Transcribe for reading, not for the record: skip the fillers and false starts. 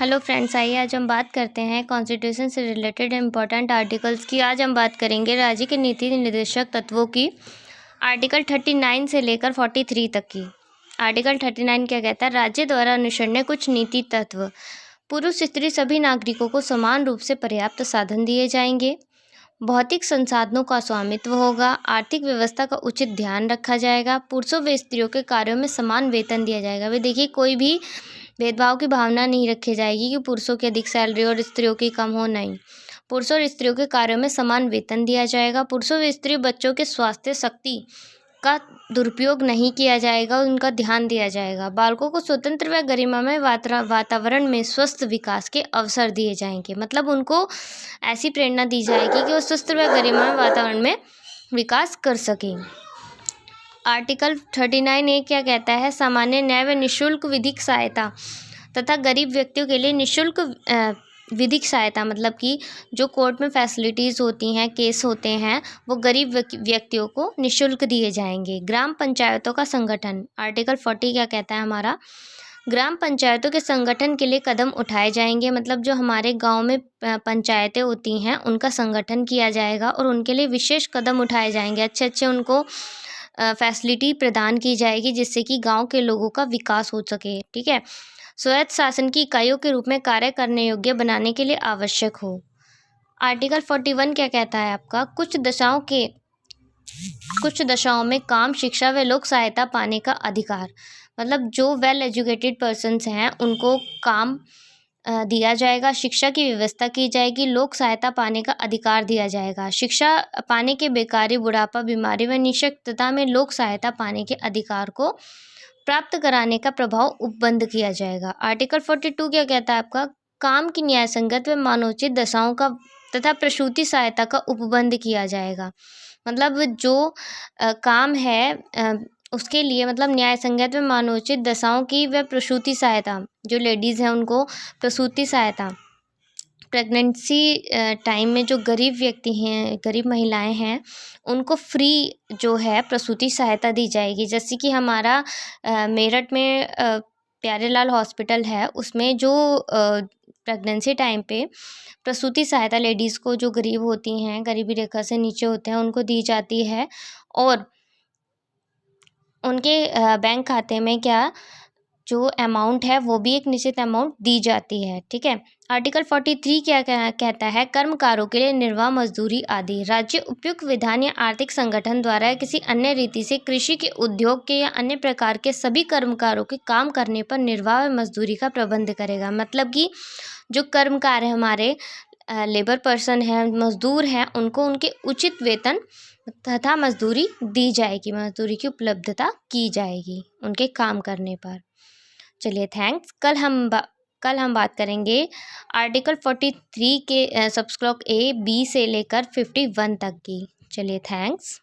Hello friends, आइए आज हम बात करते हैं कॉन्स्टिट्यूशन से रिलेटेड इम्पोर्टेंट आर्टिकल्स की। आज हम बात करेंगे राज्य के नीति निर्देशक तत्वों की, आर्टिकल 39 से लेकर 43 तक की। आर्टिकल 39 क्या कहता है? राज्य द्वारा अनुसरणीय कुछ नीति तत्व। पुरुष स्त्री सभी नागरिकों को समान रूप से पर्याप्त साधन दिए जाएंगे। भौतिक संसाधनों का स्वामित्व होगा। आर्थिक व्यवस्था का उचित ध्यान रखा जाएगा। पुरुषों व स्त्रियों के कार्यों में समान वेतन दिया जाएगा। वे देखिए, कोई भी भेदभाव की भावना नहीं रखी जाएगी कि पुरुषों की अधिक सैलरी और स्त्रियों की कम हो, नहीं। पुरुषों और स्त्रियों के कार्यों में समान वेतन दिया जाएगा। पुरुषों व स्त्री बच्चों के स्वास्थ्य शक्ति का दुरुपयोग नहीं किया जाएगा, उनका ध्यान दिया जाएगा। बालकों को स्वतंत्र व गरिमामय वातावरण में स्वस्थ विकास के अवसर दिए जाएंगे। मतलब उनको ऐसी प्रेरणा दी जाएगी कि वो स्वस्थ व गरिमामय वातावरण में विकास कर सकें। आर्टिकल 39A क्या कहता है? सामान्य न्याय व निःशुल्क विधिक सहायता तथा गरीब व्यक्तियों के लिए निःशुल्क विधिक सहायता, मतलब कि जो कोर्ट में फैसिलिटीज़ होती हैं, केस होते हैं, वो गरीब व्यक्तियों को निःशुल्क दिए जाएंगे। ग्राम पंचायतों का संगठन, आर्टिकल 40 क्या कहता है हमारा? ग्राम पंचायतों के संगठन के लिए कदम उठाए जाएंगे। मतलब जो हमारे गांव में पंचायतें होती हैं, उनका संगठन किया जाएगा और उनके लिए विशेष कदम उठाए जाएंगे। अच्छे अच्छे उनको फैसिलिटी प्रदान की जाएगी, जिससे कि गांव के लोगों का विकास हो सके। ठीक है। स्वायत्त शासन की इकाइयों के रूप में कार्य करने योग्य बनाने के लिए आवश्यक हो। आर्टिकल 41 क्या कहता है आपका? कुछ दशाओं में काम, शिक्षा व लोक सहायता पाने का अधिकार। मतलब जो वेल एजुकेटेड पर्सन्स हैं, उनको काम दिया जाएगा, शिक्षा की व्यवस्था की जाएगी, लोक सहायता पाने का अधिकार दिया जाएगा। शिक्षा पाने के बेकारी, बुढ़ापा, बीमारी व निःशक्तता में लोक सहायता पाने के अधिकार को प्राप्त कराने का प्रभाव उपबंध किया जाएगा। आर्टिकल 42 क्या कहता है आपका? काम की न्यायसंगत व मानवोचित दशाओं का तथा प्रसूति सहायता का उपबंध किया जाएगा। मतलब जो काम है उसके लिए, मतलब न्याय संगत व मानवोचित दशाओं की व प्रसूति सहायता, जो लेडीज़ हैं उनको प्रसूति सहायता, प्रेगनेंसी टाइम में जो गरीब व्यक्ति हैं, गरीब महिलाएं हैं, उनको फ्री जो है प्रसूति सहायता दी जाएगी। जैसे कि हमारा मेरठ में प्यारेलाल हॉस्पिटल है, उसमें जो प्रेगनेंसी टाइम पे प्रसूति सहायता लेडीज़ को, जो गरीब होती हैं, गरीबी रेखा से नीचे होते हैं, उनको दी जाती है और उनके बैंक खाते में क्या जो अमाउंट है वो भी एक निश्चित अमाउंट दी जाती है। ठीक है। आर्टिकल 43 क्या कहता है? कर्मकारों के लिए निर्वाह मजदूरी आदि। राज्य उपयुक्त विधान या आर्थिक संगठन द्वारा या किसी अन्य रीति से कृषि के, उद्योग के या अन्य प्रकार के सभी कर्मकारों के काम करने पर निर्वाह व मजदूरी का प्रबंध करेगा। मतलब कि जो कर्मकार है, हमारे लेबर पर्सन है, मजदूर हैं, उनको उनके उचित वेतन तथा मजदूरी दी जाएगी, मजदूरी की उपलब्धता की जाएगी उनके काम करने पर। चलिए, थैंक्स। कल हम बात करेंगे आर्टिकल 43 के सब क्लॉज A, B से लेकर 51 तक की। चलिए, थैंक्स।